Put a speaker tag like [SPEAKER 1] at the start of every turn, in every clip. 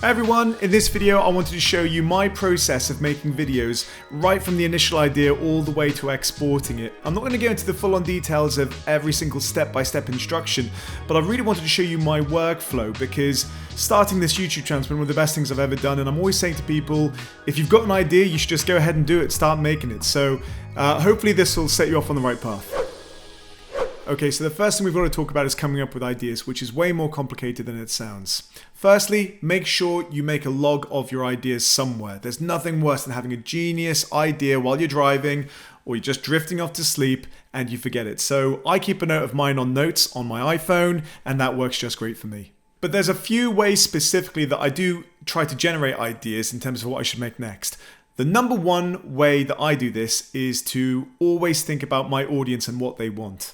[SPEAKER 1] Hi everyone, in this video I wanted to show you my process of making videos right from the initial idea all the way to exporting it. I'm not going to go into the full-on details of every single step-by-step instruction, but I really wanted to show you my workflow because starting this YouTube channel has been one of the best things I've ever done, and I'm always saying to people, if you've got an idea, you should just go ahead and do it, start making it. So hopefully this will set you off on the right path. Okay, so the first thing we've got to talk about is coming up with ideas, which is way more complicated than it sounds. Firstly, make sure you make a log of your ideas somewhere. There's nothing worse than having a genius idea while you're driving or you're just drifting off to sleep and you forget it. So I keep a note of mine on Notes on my iPhone, and that works just great for me. But there's a few ways specifically that I do try to generate ideas in terms of what I should make next. The number one way that I do this is to always think about my audience and what they want.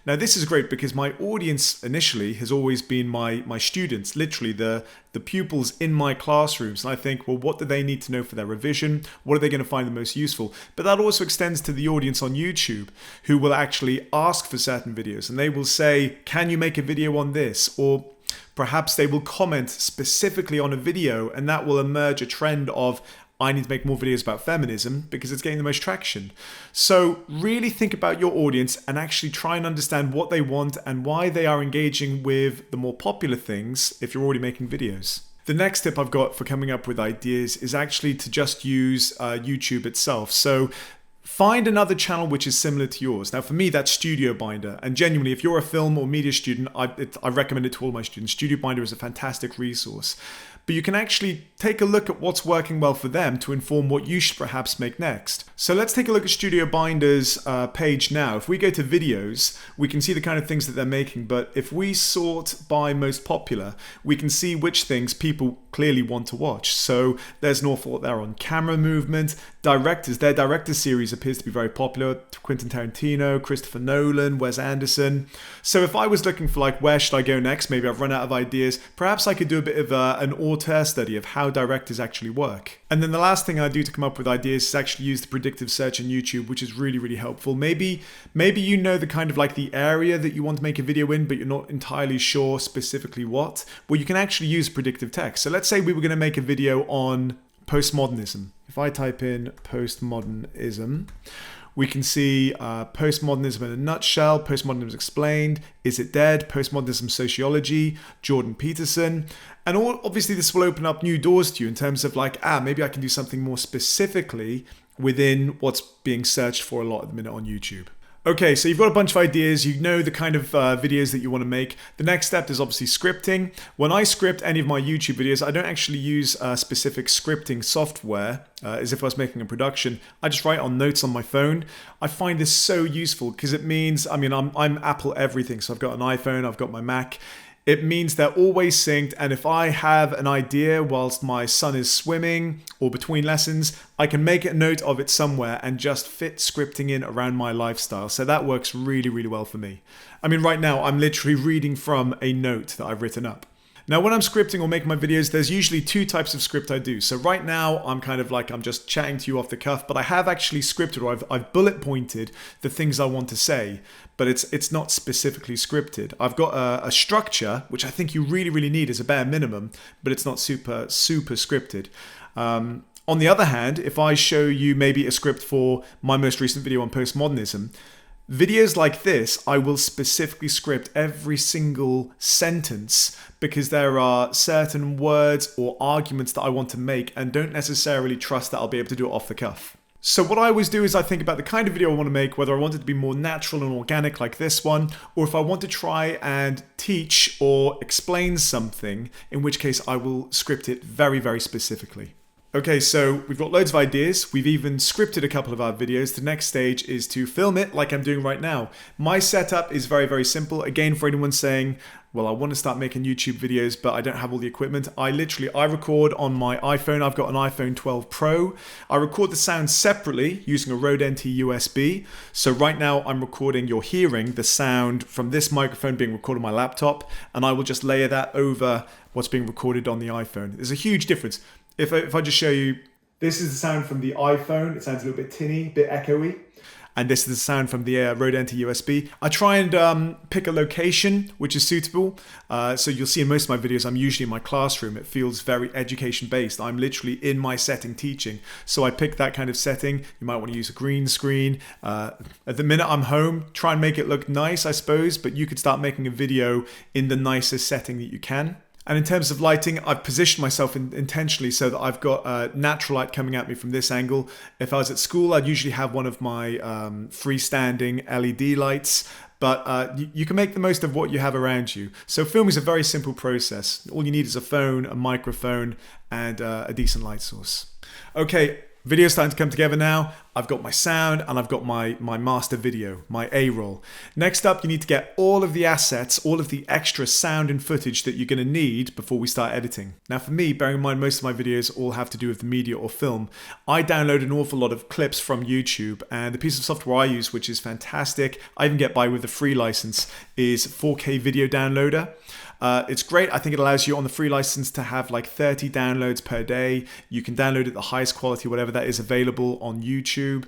[SPEAKER 1] Now this is great because my audience initially has always been my students, literally the pupils in my classrooms. And I think, well, what do they need to know for their revision? What are they going to find the most useful? But that also extends to the audience on YouTube who will actually ask for certain videos and they will say, can you make a video on this? Or perhaps they will comment specifically on a video and that will emerge a trend of, I need to make more videos about feminism because it's getting the most traction. So really think about your audience and actually try and understand what they want and why they are engaging with the more popular things if you're already making videos. The next tip I've got for coming up with ideas is actually to just use YouTube itself. So find another channel which is similar to yours. Now for me, that's Studio Binder. And genuinely, if you're a film or media student, I recommend it to all my students. Studio Binder is a fantastic resource. But you can actually take a look at what's working well for them to inform what you should perhaps make next. So let's take a look at Studio Binder's page now. If we go to videos, we can see the kind of things that they're making. But if we sort by most popular, we can see which things people clearly want to watch. So there's an awful lot there on camera movement, directors. Their director series appears to be very popular. Quentin Tarantino, Christopher Nolan, Wes Anderson. So if I was looking for like, where should I go next? Maybe I've run out of ideas. Perhaps I could do a bit of an auteur study of how directors actually work. And then the last thing I do to come up with ideas is actually use the predictive search on YouTube, which is really, really helpful. Maybe you know the kind of like the area that you want to make a video in, but you're not entirely sure specifically what. Well, you can actually use predictive text. So let's say we were going to make a video on postmodernism. If I type in postmodernism, we can see postmodernism in a nutshell, postmodernism explained, is it dead, postmodernism sociology, Jordan Peterson. And obviously this will open up new doors to you in terms of like, maybe I can do something more specifically within what's being searched for a lot at the minute on YouTube. Okay, so you've got a bunch of ideas, you know the kind of videos that you want to make. The next step is obviously scripting. When I script any of my YouTube videos, I don't actually use specific scripting software as if I was making a production. I just write on Notes on my phone. I find this so useful because it means, I'm Apple everything. So I've got an iPhone, I've got my Mac. It means they're always synced, and if I have an idea whilst my son is swimming or between lessons, I can make a note of it somewhere and just fit scripting in around my lifestyle. So that works really, really well for me. Right now I'm literally reading from a note that I've written up. Now, when I'm scripting or making my videos, there's usually two types of script I do. So right now, I'm kind of like, I'm just chatting to you off the cuff, but I have actually scripted or I've bullet pointed the things I want to say, but it's not specifically scripted. I've got a structure, which I think you really, really need as a bare minimum, but it's not super scripted. On the other hand, if I show you maybe a script for my most recent video on postmodernism, videos like this, I will specifically script every single sentence because there are certain words or arguments that I want to make and don't necessarily trust that I'll be able to do it off the cuff. So what I always do is I think about the kind of video I want to make, whether I want it to be more natural and organic like this one, or if I want to try and teach or explain something, in which case I will script it very, very specifically. Okay, so we've got loads of ideas. We've even scripted a couple of our videos. The next stage is to film it like I'm doing right now. My setup is very, very simple. Again, for anyone saying, well, I want to start making YouTube videos, but I don't have all the equipment. I record on my iPhone. I've got an iPhone 12 Pro. I record the sound separately using a Rode NT USB. So right now I'm recording, you're hearing the sound from this microphone being recorded on my laptop, and I will just layer that over what's being recorded on the iPhone. There's a huge difference. If I just show you, this is the sound from the iPhone. It sounds a little bit tinny, a bit echoey. and this is the sound from the Rode Enter USB. I try and pick a location which is suitable. So you'll see in most of my videos, I'm usually in my classroom. It feels very education based. I'm literally in my setting teaching. So I pick that kind of setting. You might want to use a green screen. At the minute I'm home, try and make it look nice, I suppose, but you could start making a video in the nicest setting that you can. And in terms of lighting, I've positioned myself intentionally so that I've got natural light coming at me from this angle. If I was at school, I'd usually have one of my freestanding LED lights, but you can make the most of what you have around you. So filming is a very simple process. All you need is a phone, a microphone, and a decent light source. Okay. Video's starting to come together now. I've got my sound and I've got my master video, my A-roll. Next up, you need to get all of the assets, all of the extra sound and footage that you're going to need before we start editing. Now for me, bearing in mind most of my videos all have to do with the media or film, I download an awful lot of clips from YouTube, and the piece of software I use, which is fantastic, I even get by with a free license, is 4K Video Downloader. It's great. I think it allows you on the free license to have like 30 downloads per day. You can download it the highest quality, whatever that is available on YouTube.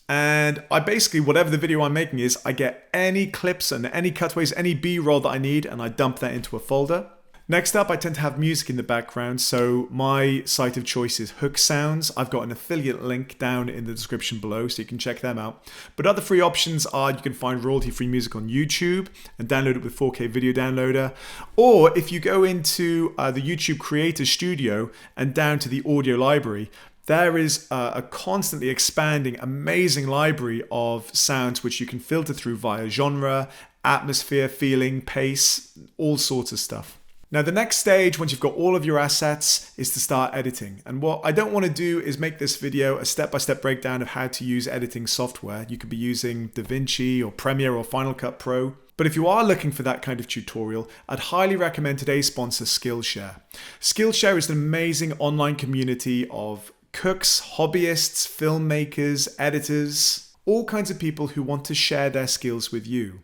[SPEAKER 1] And I basically, whatever the video I'm making is, I get any clips and any cutaways, any B-roll that I need, and I dump that into a folder. Next up, I tend to have music in the background, so my site of choice is Hook Sounds. I've got an affiliate link down in the description below, so you can check them out. But other free options are you can find royalty-free music on YouTube and download it with 4K Video Downloader. Or if you go into the YouTube Creator Studio and down to the audio library, there is a constantly expanding, amazing library of sounds which you can filter through via genre, atmosphere, feeling, pace, all sorts of stuff. Now the next stage, once you've got all of your assets, is to start editing. And what I don't want to do is make this video a step-by-step breakdown of how to use editing software. You could be using DaVinci or Premiere or Final Cut Pro. But if you are looking for that kind of tutorial, I'd highly recommend today's sponsor, Skillshare. Skillshare is an amazing online community of cooks, hobbyists, filmmakers, editors, all kinds of people who want to share their skills with you.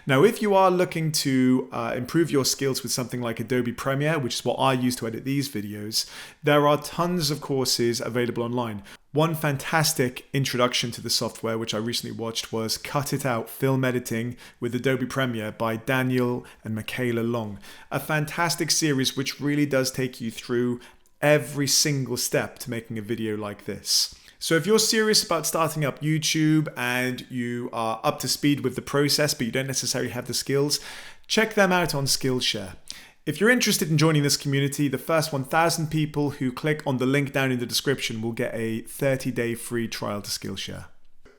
[SPEAKER 1] Now, if you are looking to improve your skills with something like Adobe Premiere, which is what I use to edit these videos, there are tons of courses available online. One fantastic introduction to the software, which I recently watched, was Cut It Out Film Editing with Adobe Premiere by Daniel and Michaela Long. A fantastic series which really does take you through every single step to making a video like this. So if you're serious about starting up YouTube and you are up to speed with the process, but you don't necessarily have the skills, check them out on Skillshare. If you're interested in joining this community, the first 1,000 people who click on the link down in the description will get a 30-day free trial to Skillshare.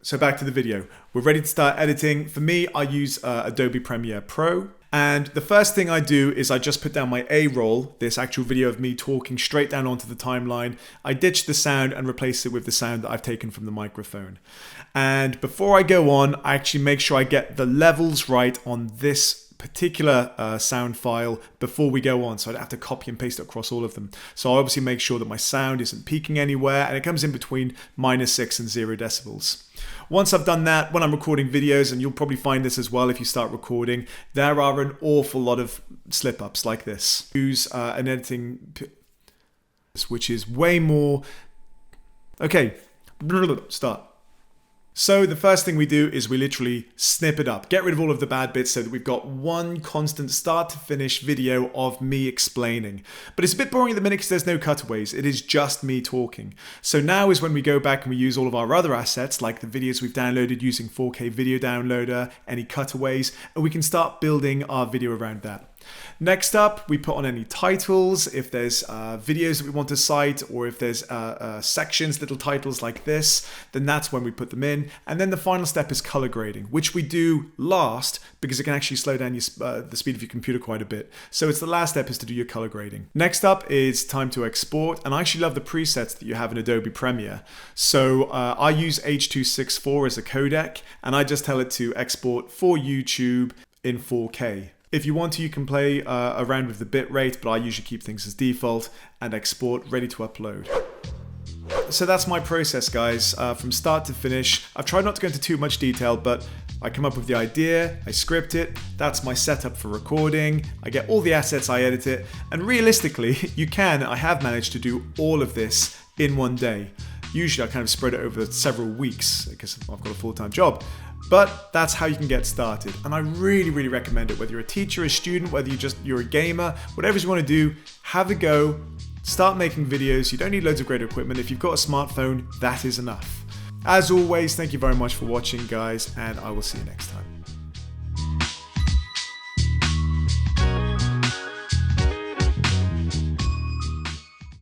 [SPEAKER 1] So back to the video. We're ready to start editing. For me, I use Adobe Premiere Pro. And the first thing I do is I just put down my A-roll, this actual video of me talking straight down onto the timeline. I ditch the sound and replace it with the sound that I've taken from the microphone. And before I go on, I actually make sure I get the levels right on this particular sound file before we go on, so I don't have to copy and paste it across all of them. So I obviously make sure that my sound isn't peaking anywhere, and it comes in between -6 and 0 decibels. Once I've done that, when I'm recording videos, and you'll probably find this as well if you start recording, there are an awful lot of slip-ups like this. Use an editing, which is way more... Okay, start. So the first thing we do is we literally snip it up, get rid of all of the bad bits so that we've got one constant start to finish video of me explaining. But it's a bit boring at the minute because there's no cutaways, it is just me talking. So now is when we go back and we use all of our other assets, like the videos we've downloaded using 4K Video Downloader, any cutaways, and we can start building our video around that. Next up, we put on any titles, if there's videos that we want to cite, or if there's sections, little titles like this, then that's when we put them in. And then the final step is color grading, which we do last because it can actually slow down the speed of your computer quite a bit. So it's the last step is to do your color grading. Next up is time to export, and I actually love the presets that you have in Adobe Premiere. So I use H.264 as a codec, and I just tell it to export for YouTube in 4K. If you want to, you can play around with the bitrate, but I usually keep things as default and export, ready to upload. So that's my process, guys, from start to finish. I've tried not to go into too much detail, but I come up with the idea, I script it, that's my setup for recording, I get all the assets, I edit it, and realistically, I have managed to do all of this in one day. Usually I kind of spread it over several weeks because I've got a full-time job. But that's how you can get started, and I really, really recommend it. Whether you're a teacher, a student, whether you're a gamer, whatever you want to do, have a go. Start making videos. You don't need loads of great equipment. If you've got a smartphone, that is enough. As always, thank you very much for watching, guys, and I will see you next time.